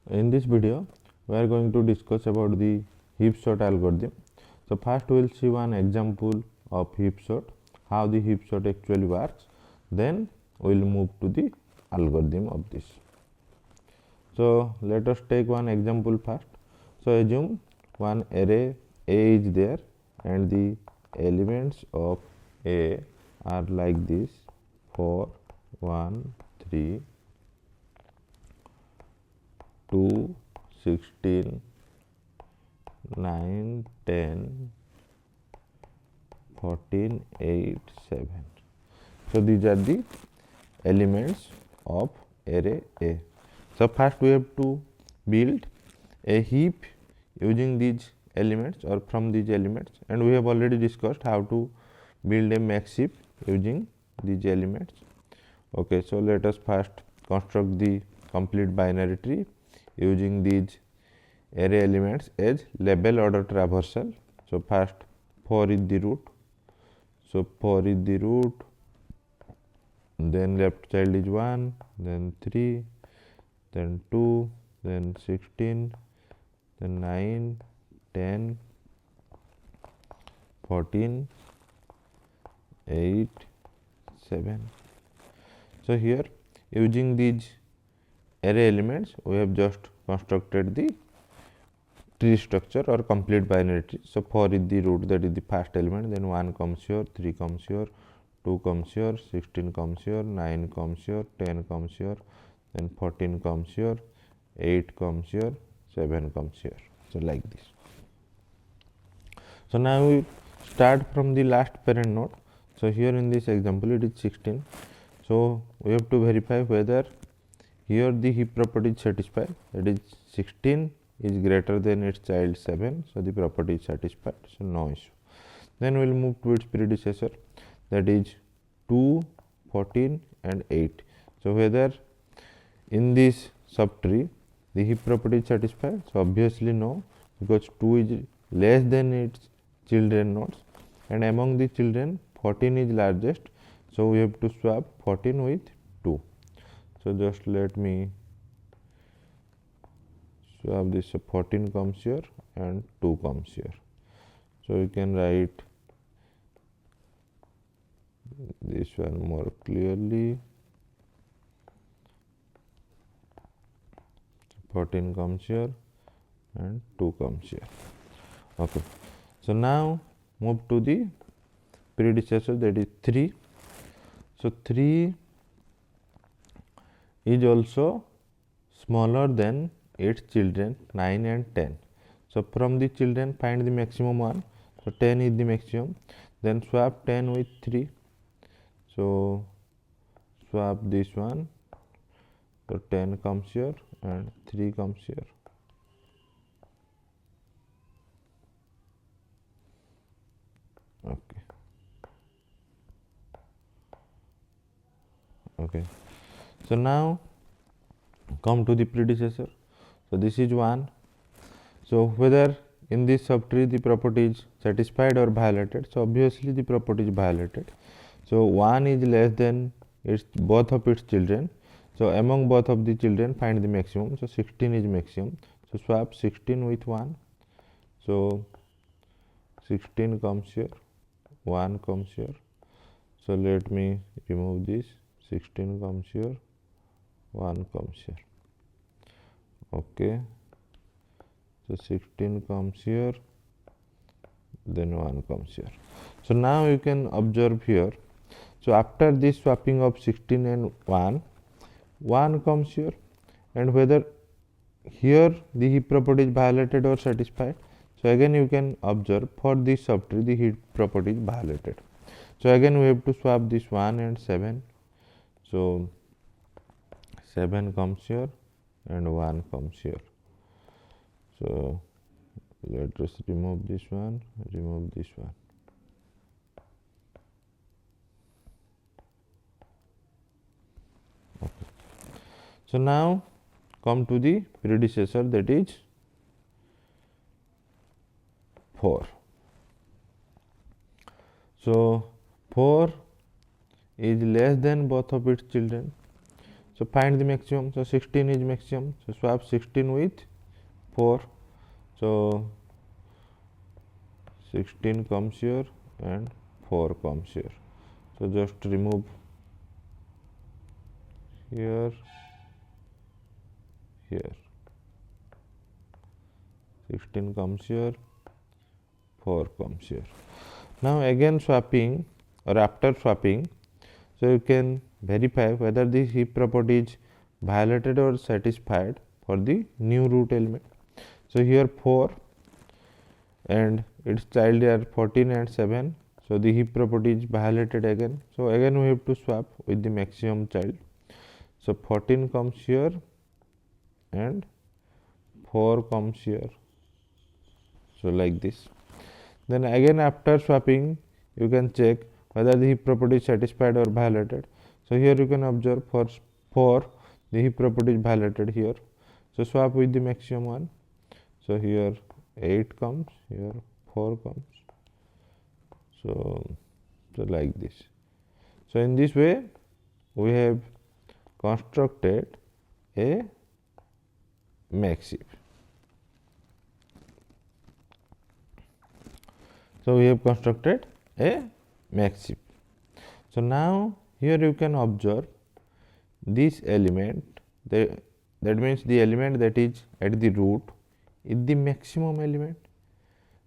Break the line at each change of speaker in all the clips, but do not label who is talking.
In this video, we are going to discuss about the heap sort algorithm. So first we will see one example of heap sort, how the heap sort actually works. Then we will move to the algorithm of this. So let us take one example first. So assume one array A is there and the elements of A are like this: 4, 1, 3, 2, 16, 9, 10, 14, 8, 7. So these are the elements of array A. So first we have to build a heap using these elements or from these elements, and we have already discussed how to build a max heap using these elements. Okay, so let us first construct the complete binary tree using these array elements as label order traversal. So first 4 is the root, so 4 is the root, then left child is 1, then 3, then 2, then 16, then 9, 10, 14, 8, 7. So here using these array elements we have just constructed the tree structure or complete binary tree. So 4 is the root, that is the first element, then 1 comes here, 3 comes here, 2 comes here, 16 comes here, 9 comes here, 10 comes here, then 14 comes here, 8 comes here, 7 comes here. So like this. So now we start from the last parent node. So here in this example it is 16. So we have to verify whether here the heap property is satisfied, that is 16 is greater than its child 7, so the property is satisfied, so no issue. Then we will move to its predecessor, that is 2, 14 and 8. So whether in this subtree the heap property is satisfied, so obviously no, because 2 is less than its children nodes, and among the children 14 is largest, so we have to swap 14 with 2. So just let me swap this. 14 comes here and 2 comes here, so we can write this one more clearly. 14 comes here and 2 comes here. Okay, so now move to the predecessor, that is 3. So 3 is also smaller than its children 9 and 10. So from the children find the maximum one. So 10 is the maximum. Then swap 10 with 3. So swap this one. So 10 comes here and 3 comes here. Okay. Okay. So now come to the predecessor. So this is 1. So whether in this subtree the property is satisfied or violated, so obviously the property is violated. So 1 is less than its both of its children. So among both of the children find the maximum. So 16 is maximum. So swap 16 with 1. So 16 comes here, 1 comes here. So let me remove this. 16 comes here, 1 comes here. Okay. So 16 comes here, then 1 comes here. So now you can observe here. So after this swapping of 16 and 1, 1 comes here, and whether here the heap property is violated or satisfied. So again you can observe for this subtree the heap property is violated. So again we have to swap this 1 and 7. So 7 comes here and 1 comes here. So let us remove this one, remove this one. Okay. So now come to the predecessor, that is 4. So 4 is less than both of its children. So find the maximum. So 16 is maximum. So swap 16 with 4. So 16 comes here and 4 comes here. So just remove here, here. 16 comes here, 4 comes here. Now again swapping, or after swapping, so you can verify whether this heap property is violated or satisfied for the new root element. So here 4 and its child are 14 and 7. So the heap property is violated again. So again we have to swap with the maximum child. So 14 comes here and 4 comes here. So like this. Then again after swapping you can check whether the heap property is satisfied or violated. So here you can observe for 4 the heap property is violated here. So swap with the maximum one. So here 8 comes, here 4 comes. So like this. So in this way we have constructed a max heap. So we have constructed a max heap. So now here you can observe this element, that means the element that is at the root is the maximum element.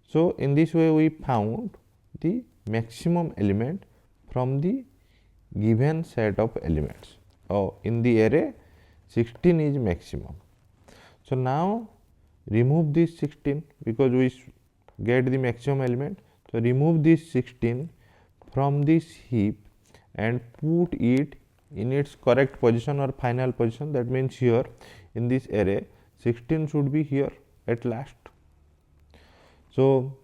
So in this way we found the maximum element from the given set of elements. Oh, in the array 16 is maximum. So now remove this 16 because we get the maximum element. So remove this 16 from this heap and put it in its correct position or final position. That means here in this array 16 should be here at last. So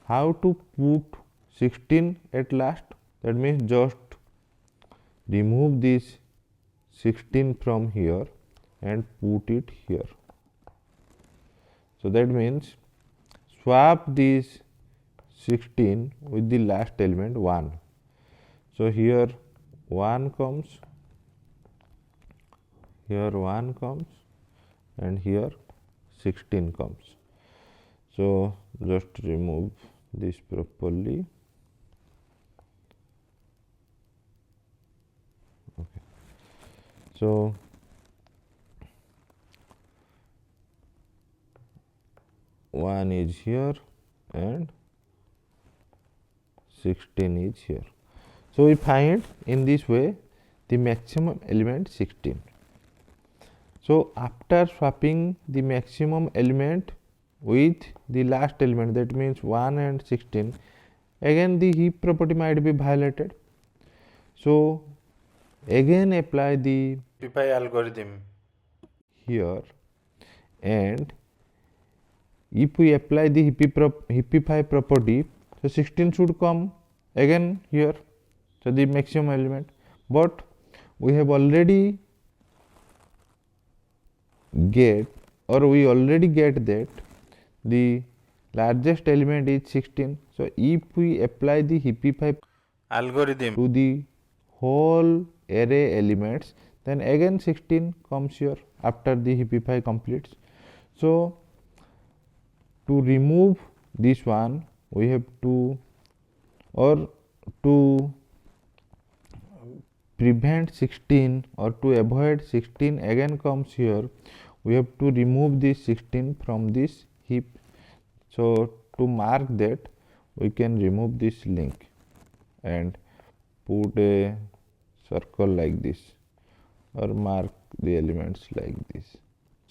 how to put 16 at last? That means just remove this 16 from here and put it here. So that means swap this 16 with the last element 1. So here 1 comes, here 1 comes, and here 16 comes. So just remove this properly. Okay. So one is here and 16 is here. So we find in this way the maximum element 16. So after swapping the maximum element with the last element, that means 1 and 16, again the heap property might be violated. So again apply the
Heapify algorithm
here, and if we apply the heapify property, so 16 should come again here, so the maximum element, but we have already get, or we already get that the largest element is 16. So if we apply the heapify
algorithm
to the whole array elements, then again 16 comes here after the heapify completes. So to remove this one, we have to, or to prevent 16 or to avoid 16 again comes here, we have to remove this 16 from this heap. So to mark that, we can remove this link and put a circle like this, or mark the elements like this.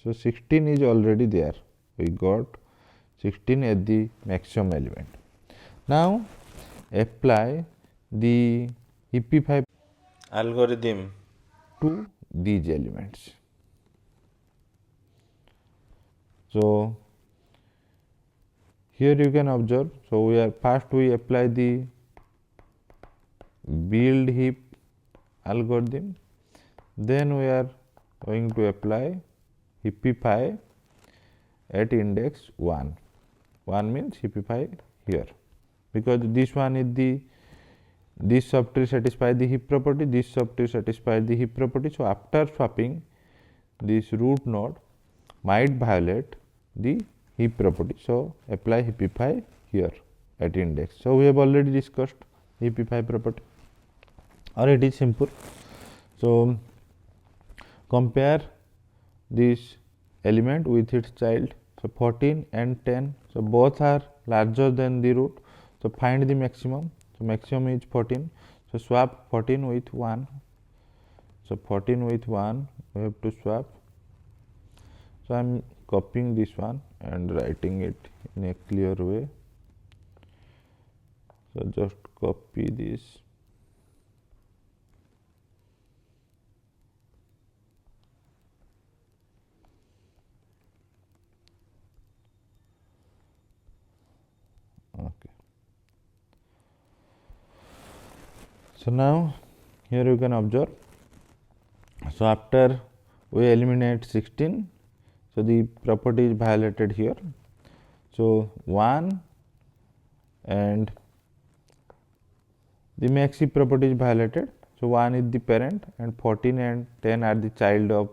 So 16 is already there, we got 16 as the maximum element. Now apply the heapify
algorithm
to these elements. So here you can observe, so we apply the build heap algorithm, then we are going to apply heapify at index 1 means heapify here, because this one is the this subtree satisfies the heap property, this subtree satisfies the heap property. So after swapping, this root node might violate the heap property. So apply heapify here at index. So we have already discussed heapify property, or it is simple. So compare this element with its child. So 14 and 10, so both are larger than the root. So find the maximum. So maximum is 14. So swap 14 with 1. So 14 with 1 we have to swap. So I am copying this one and writing it in a clear way. So just copy this. Okay. So now here you can observe. So after we eliminate 16, so the property is violated here. So 1 and the max heap property is violated. So 1 is the parent and 14 and 10 are the child of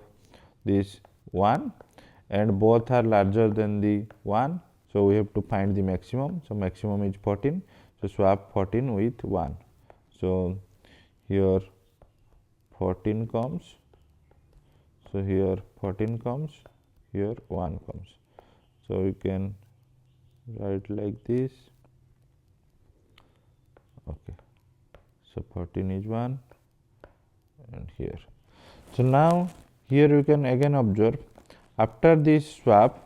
this 1, and both are larger than the 1. So we have to find the maximum. So maximum is 14. So swap 14 with 1. So here 14 comes. So here 14 comes, here 1 comes. So we can write like this. Okay. So 14 is 1 and here. So now here you can again observe, after this swap,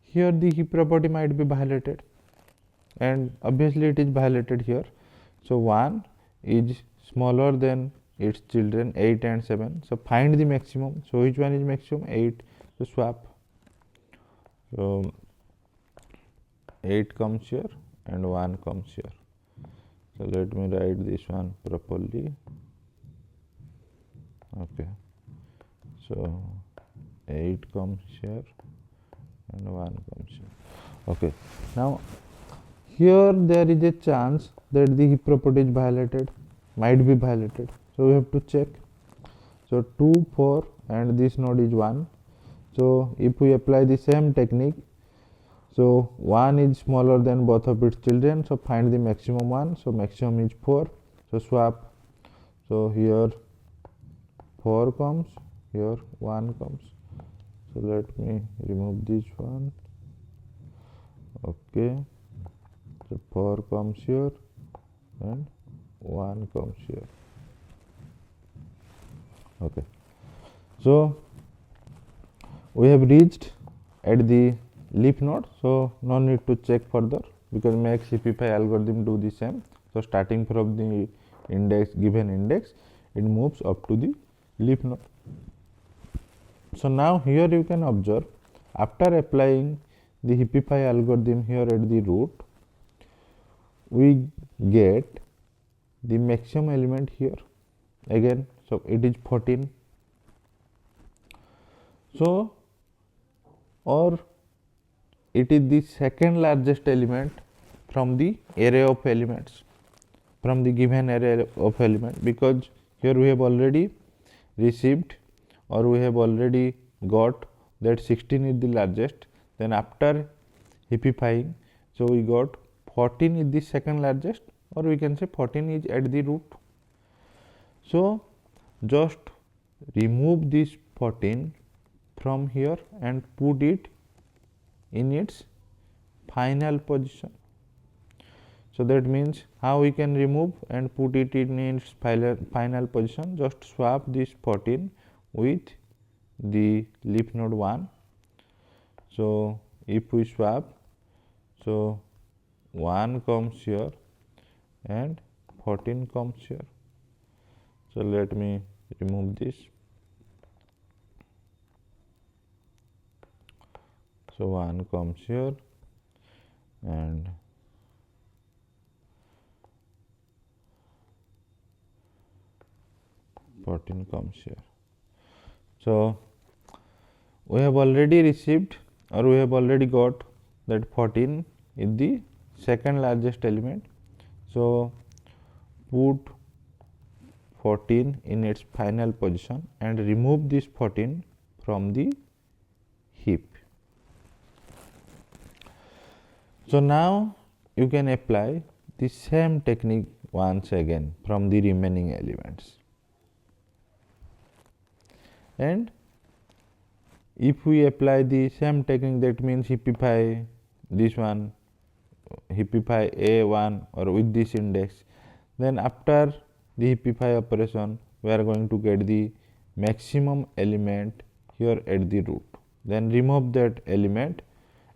here the heap property might be violated, and obviously it is violated here. So 1 is smaller than its children 8 and 7. So find the maximum. So which one is maximum? 8. So swap. So 8 comes here and 1 comes here. So let me write this one properly. Okay. So 8 comes here and 1 comes here. Okay. Now here there is a chance that the heap property is violated, might be violated. So we have to check. So 2, 4 and this node is 1. So if we apply the same technique, so 1 is smaller than both of its children. So find the maximum one. So maximum is 4. So swap. So here 4 comes, here 1 comes. So let me remove this one. Okay. So 4 comes here and 1 comes here. Okay. So we have reached at the leaf node. So no need to check further, because max heapify algorithm do the same. So starting from the index, given index, it moves up to the leaf node. So now here you can observe, after applying the heapify algorithm here at the root, we get the maximum element here again. So it is 14. So or it is the second largest element from the array of elements, from the given array of element, because here we have already received, or we have already got that 16 is the largest. Then after heapifying, so we got 14 is the second largest, or we can say 14 is at the root. So just remove this 14 from here and put it in its final position. So that means how we can remove and put it in its final position? Just swap this 14 with the leaf node 1. So if we swap, so 1 comes here and 14 comes here. So let me remove this. So 1 comes here and 14 comes here. So we have already received, or we have already got that 14 is the second largest element. So put 14 in its final position and remove this 14 from the heap. So now you can apply the same technique once again from the remaining elements. And if we apply the same technique, that means heapify this one, heapify A1 or with this index, then after the heapify operation we are going to get the maximum element here at the root. Then remove that element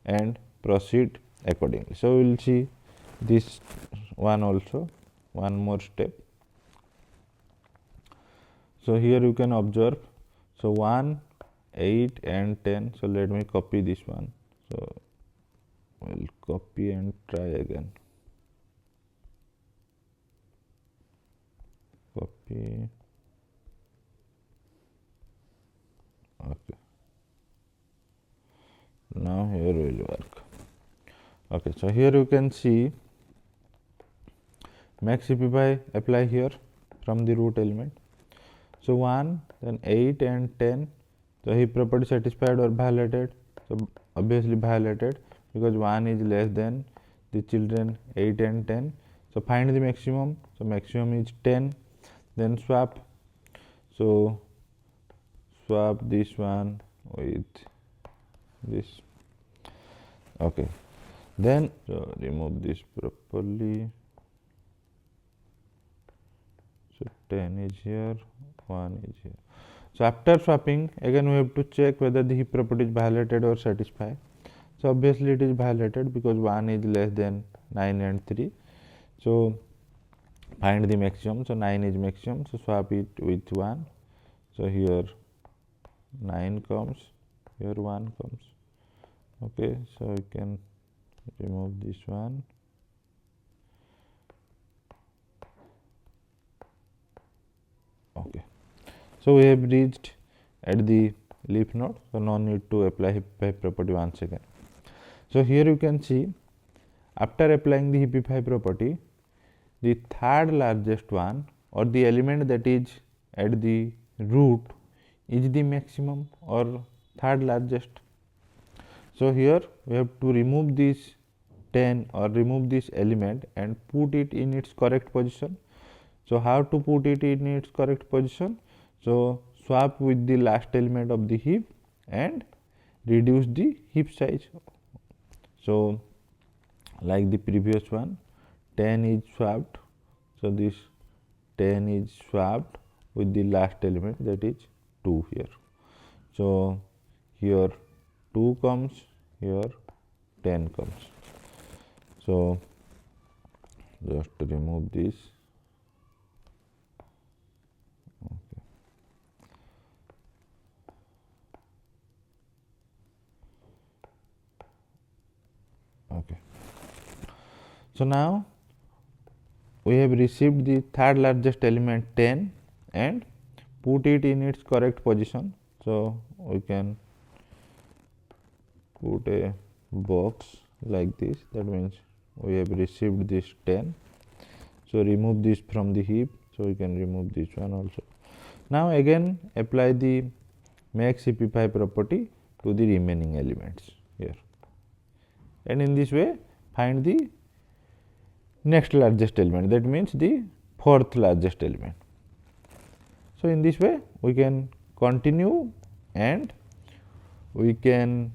and proceed accordingly. So we will see this one also, one more step. So here you can observe, so 1, 8 and 10. So let me copy this one. So we'll copy and try again. Copy. Okay. Now here will work. Okay, so here you can see max heapify apply here from the root element. So 1, then 8 and 10. So heap property satisfied or violated? So obviously violated, because 1 is less than the children 8 and 10. So find the maximum. So maximum is 10. Then swap. So swap this one with this. Okay. Then so remove this properly. So 10 is here, 1 is here. So after swapping, again we have to check whether the heap property is violated or satisfied. So obviously it is violated because 1 is less than 9 and 3. So find the maximum. So 9 is maximum. So swap it with 1. So here 9 comes, here 1 comes. Okay, so we can remove this one. Okay, so we have reached at the leaf node, so no need to apply heapify property once again. So here you can see, after applying the heapify property, the third largest one or the element that is at the root is the maximum or third largest. So here we have to remove this 10 or remove this element and put it in its correct position. So how to put it in its correct position? So swap with the last element of the heap and reduce the heap size. So like the previous one, 10 is swapped. So this 10 is swapped with the last element, that is 2 here. So here 2 comes, here 10 comes. So just remove this. Okay. Okay. So now we have received the third largest element 10 and put it in its correct position. So we can put a box like this, that means we have received this 10. So remove this from the heap, so we can remove this one also. Now again apply the max heapify property to the remaining elements here, and in this way find the next largest element, that means the fourth largest element. So in this way we can continue and we can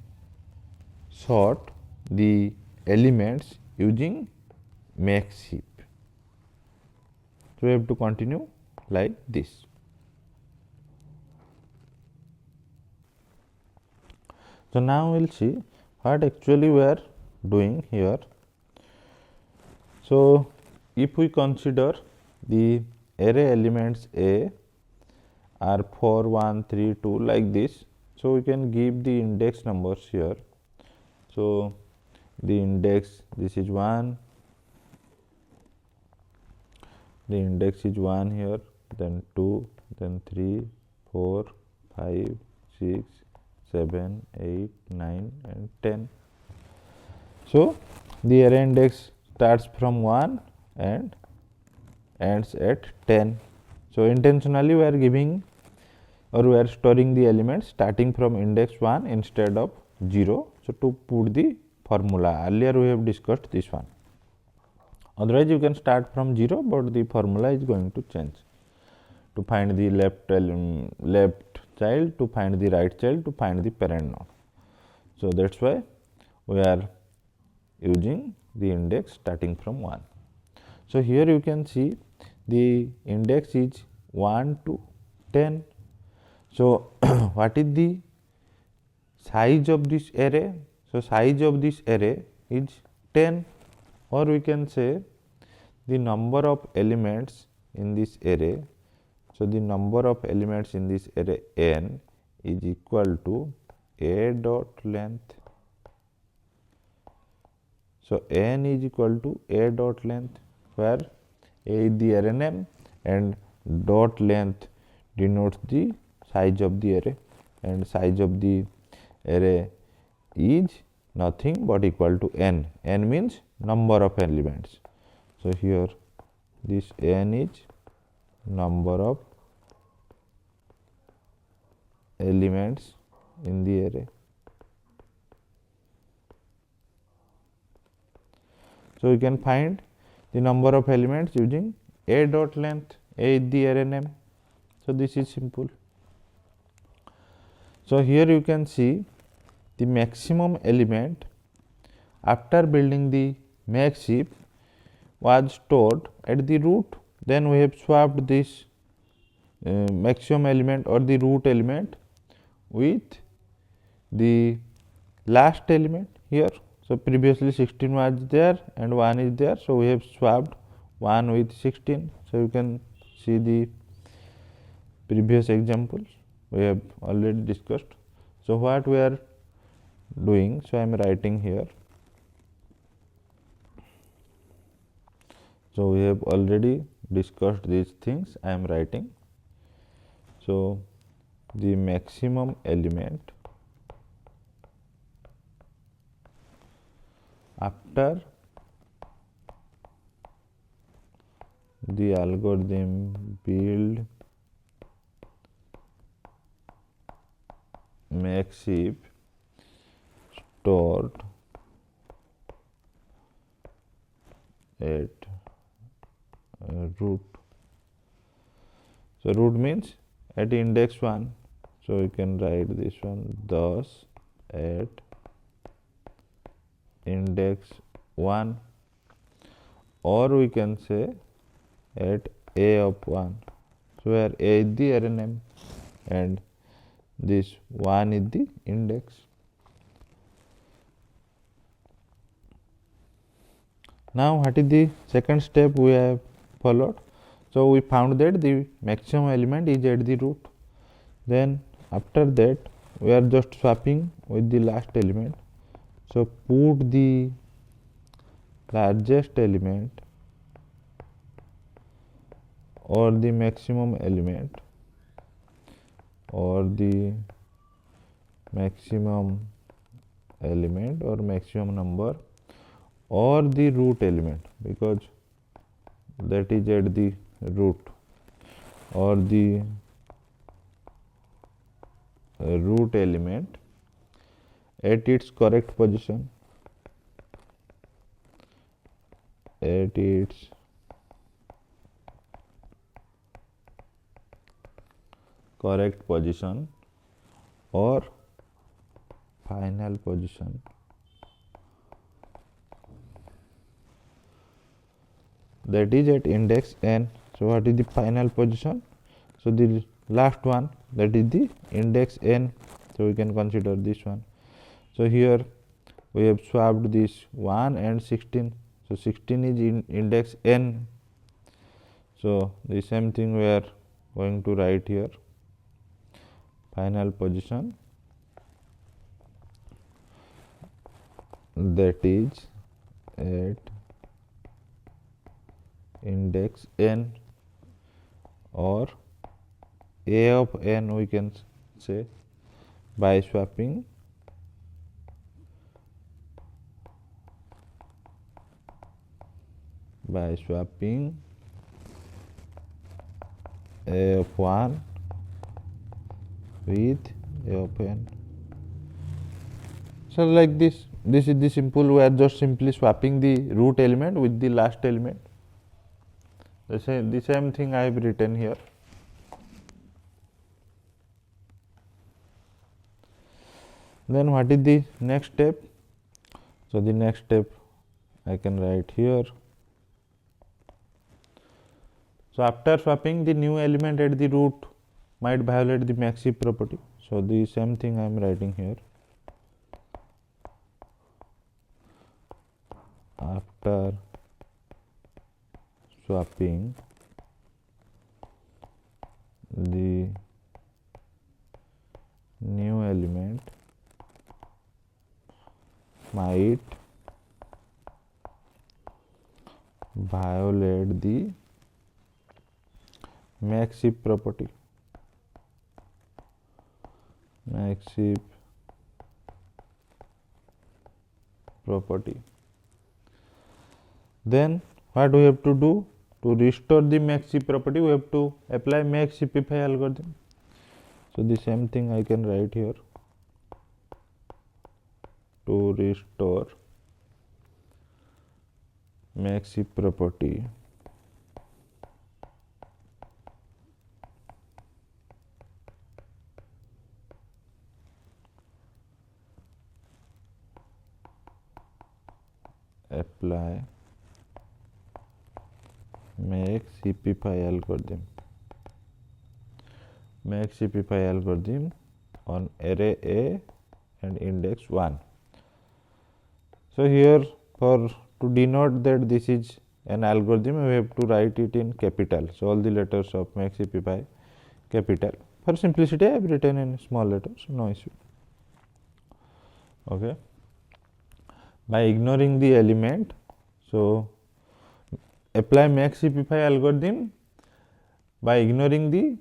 sort the elements using max heap. So we have to continue like this. So now we will see what actually we are doing here. So if we consider the array elements A are 4, 1, 3, 2 like this, so we can give the index numbers here. So the index, this is 1, the index is 1 here, then 2, then 3, 4, 5, 6, 7, 8, 9 and 10. So the array index starts from 1 and ends at 10. So intentionally we are giving or we are storing the elements starting from index 1 instead of 0. So to put the formula, earlier we have discussed this one. Otherwise you can start from 0, but the formula is going to change to find the left child, to find the right child, to find the parent node. So that's why we are using the index starting from 1. So here you can see the index is 1 to 10. So what is the size of this array? So size of this array is 10, or we can say the number of elements in this array. So the number of elements in this array n is equal to a dot length. So n is equal to a dot length, where a is the array name and dot length denotes the size of the array, and size of the array is nothing but equal to n. N means number of elements. So here this n is number of elements in the array. So you can find the number of elements using a dot length. A is the array name. So this is simple. So here you can see the maximum element after building the max heap was stored at the root. Then we have swapped this maximum element or the root element with the last element here. So previously 16 was there and 1 is there. So we have swapped 1 with 16. So you can see the previous examples we have already discussed. So what we are doing, so I am writing here. So we have already discussed these things, I am writing. So the maximum element after the algorithm build max heap stored at root. So root means at index 1. So you can write this one, thus at index 1, or we can say at a of 1. So where a is the array name and this 1 is the index. Now what is the second step we have followed? So we found that the maximum element is at the root. Then after that we are just swapping with the last element. So put the largest element or the maximum element or the maximum element or maximum number or the root element, because that is at the root, or the root element at its correct position, at its correct position or final position. That is at index n. So what is the final position? So the last one, that is the index n. So we can consider this one. So here we have swapped this 1 and 16. So 16 is in index n. So the same thing we are going to write here. Final position, that is at index n or a of n, we can say, by swapping A of 1 with A of n. So like this is the simple. We are just simply swapping the root element with the last element. The same thing I have written here. Then what is the next step? So the next step I can write here. So after swapping, the new element at the root might violate the max heap property. So the same thing I am writing here. After swapping, the new element might violate the max heap property. Max heap property. Then what we have to do to restore the max heap property? We have to apply max heapify algorithm. So the same thing I can write here. To restore max heap property, apply max heapify algorithm. Max heapify algorithm on array A and index 1. So here, for to denote that this is an algorithm, we have to write it in capital. So all the letters of max heapify capital. For simplicity, I have written in small letters, no issue. Okay. By ignoring the element, so apply max heapify algorithm by ignoring the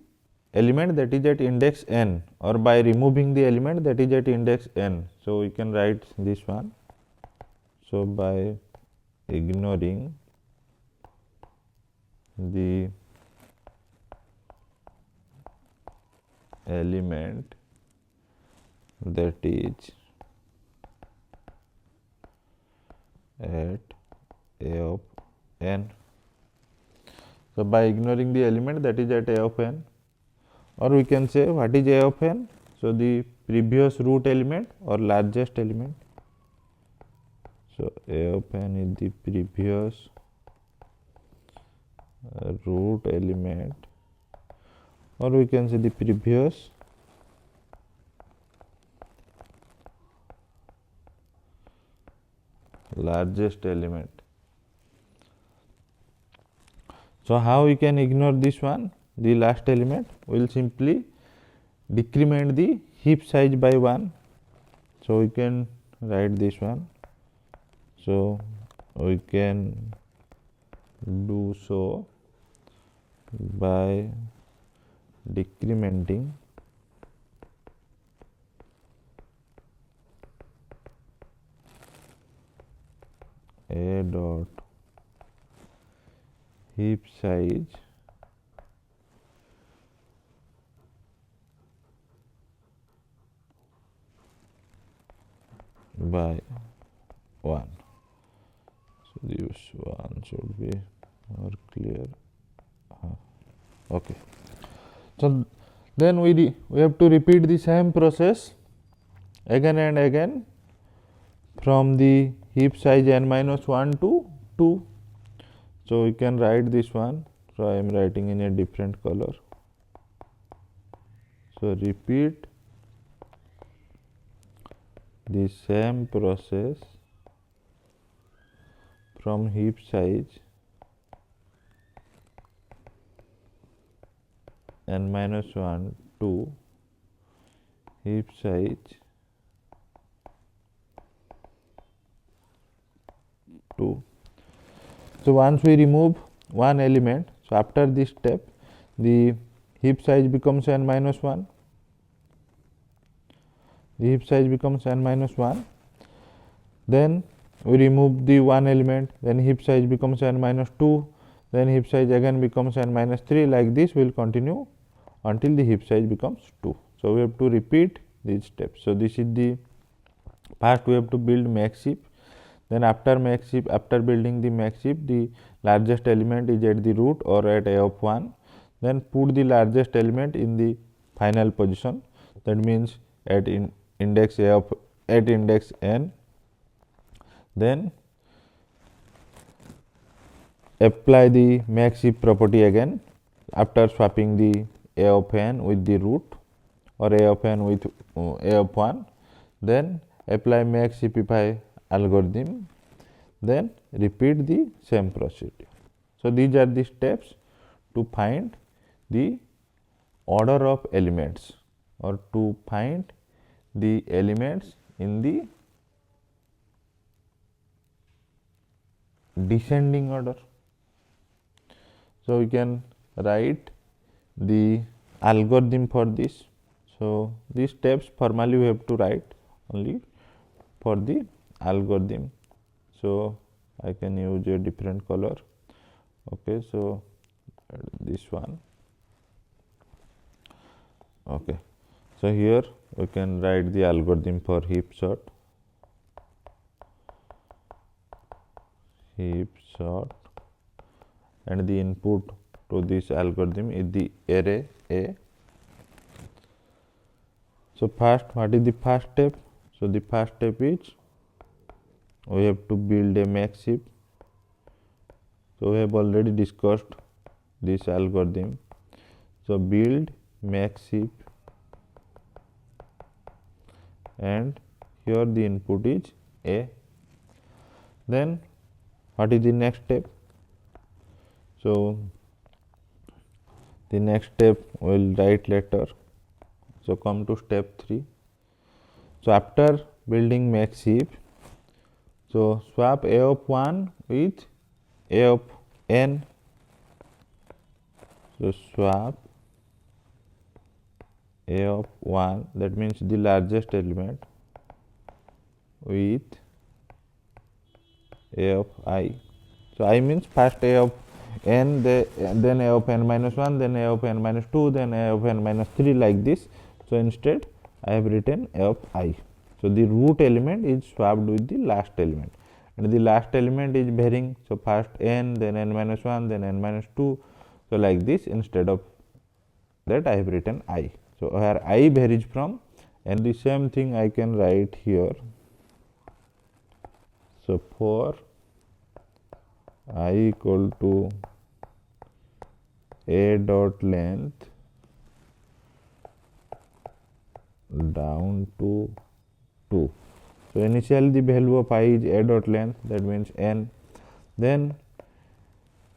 element that is at index n, or by removing the element that is at index n. So we can write this one. So by ignoring the element that is at A of n. So by ignoring the element that is at A of n, or we can say what is A of n? So the previous root element or largest element. So A of n is the previous root element, or we can say the previous largest element. So how we can ignore this one, the last element? We will simply decrement the heap size by 1. So we can write this one. So we can do so by decrementing A dot heap size by 1. So this one should be more clear. Okay. So then we have to repeat the same process again and again from the heap size n minus 1 to 2. So we can write this one. So I am writing in a different color. So repeat the same process from heap size n minus 1 to heap size 2. So once we remove one element, so after this step the heap size becomes n minus 1. The heap size becomes n minus 1. Then we remove the one element, then heap size becomes n minus 2. then heap size again becomes n minus 3. Like this will continue until the heap size becomes 2. So we have to repeat these steps. So this is the first we have to build max heap. Then after max heap, after building the max heap, the largest element is at the root or at a of 1. Then put the largest element in the final position. That means at index a of at index n. Then apply the max heap property again after swapping the a of n with the root or a of n with a of 1. Then apply max heapify algorithm, then repeat the same procedure. So these are the steps to find the order of elements or to find the elements in the descending order. So we can write the algorithm for this. So these steps formally we have to write only for the algorithm. So I can use a different color. Okay, so this one. Okay, so here we can write the algorithm for heap sort. Heap sort, and the input to this algorithm is the array A. So first, what is the first step? So the first step is we have to build a max heap. So we have already discussed this algorithm. So build max heap, and here the input is A. Then what is the next step? So the next step we will write later. So come to step 3. So after building max heap, so swap a of 1 with a of n. So swap a of 1, that means the largest element, with a of I. So I means first a of n, then a of n minus 1, then a of n minus 2, then a of n minus 3, like this. So instead I have written a of I. So the root element is swapped with the last element, and the last element is varying. So first n, then n minus 1, then n minus 2. So like this, instead of that I have written I. So where I varies from, and the same thing I can write here. So for I equal to a dot length down to 2. So initially the value of I is a dot length, that means n, then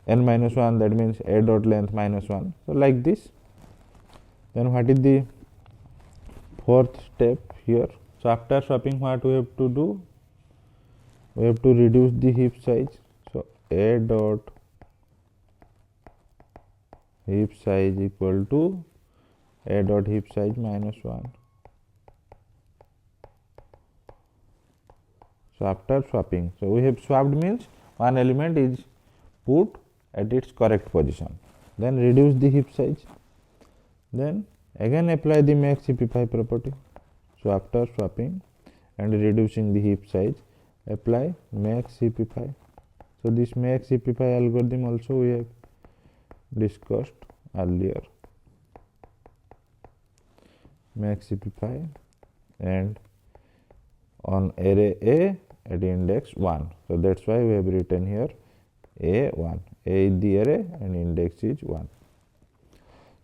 n minus 1, that means a dot length minus 1. So like this. Then what is the fourth step here? So after swapping, what we have to do? We have to reduce the heap size. So a dot heap size equal to a dot heap size minus 1. So after swapping, so we have swapped means one element is put at its correct position. Then reduce the heap size. Then again apply the max heapify property. So after swapping and reducing the heap size, apply max heapify. So this max heapify algorithm also we have discussed earlier. Max heapify, and on array A at index 1. So that's why we have written here A1. A is the array and index is 1.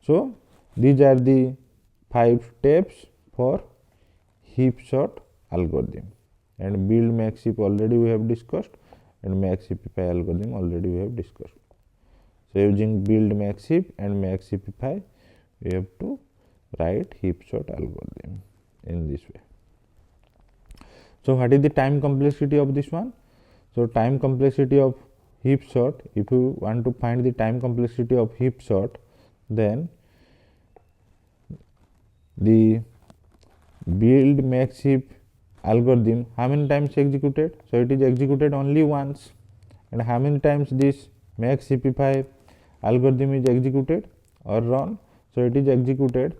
So these are the 5 steps for heap sort algorithm, and build max heap already we have discussed, and max heapify algorithm already we have discussed. So using build max heap and max heapify, we have to write heap sort algorithm in this way. So what is the time complexity of this one? So time complexity of heap sort, if you want to find the time complexity of heap sort, then the build max heap algorithm, how many times executed? So it is executed only once. And how many times this max cp5 algorithm is executed or run. So it is executed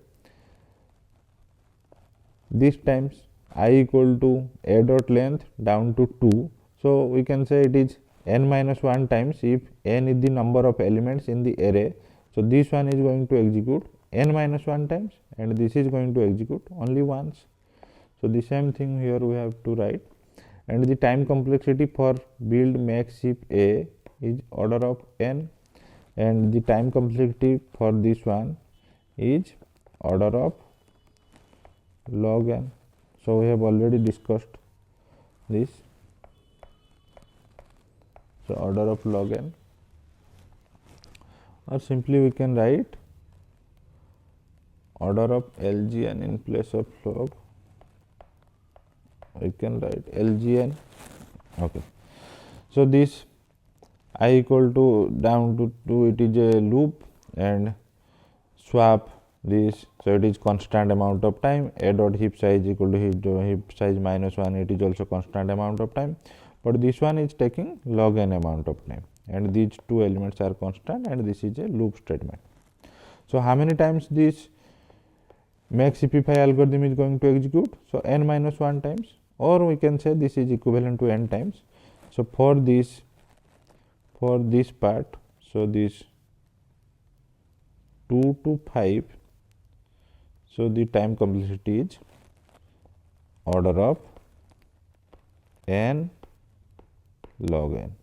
this times I equal to a dot length down to 2. So we can say it is n minus 1 times if n is the number of elements in the array. So this one is going to execute n minus 1 times and this is going to execute only once. So the same thing here we have to write, and the time complexity for build max heap A is order of n, and the time complexity for this one is order of log n. So we have already discussed this. So order of log n, or simply we can write order of lgn in place of log. We can write lgn. Okay. So this I equal to down to 2, it is a loop, and swap this, so it is constant amount of time. A dot heap size equal to heap size minus 1, it is also constant amount of time, but this one is taking log n amount of time, and these two elements are constant, and this is a loop statement. So how many times this max cp5 algorithm is going to execute? So n minus 1 times, or we can say this is equivalent to n times. So for this part, so this 2 to 5, so the time complexity is order of n log n.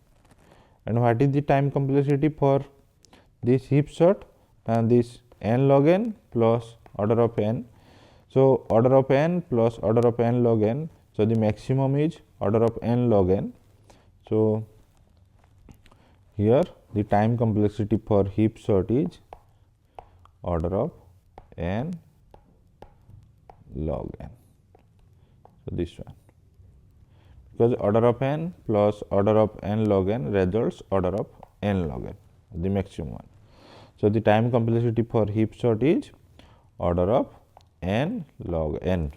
And what is the time complexity for this heap sort? This n log n plus order of n. So order of n plus order of n log n. So the maximum is order of n log n. So here the time complexity for heap sort is order of n log n. So this one, because order of n plus order of n log n results order of n log n, the maximum one. So the time complexity for heap sort is order of n log n.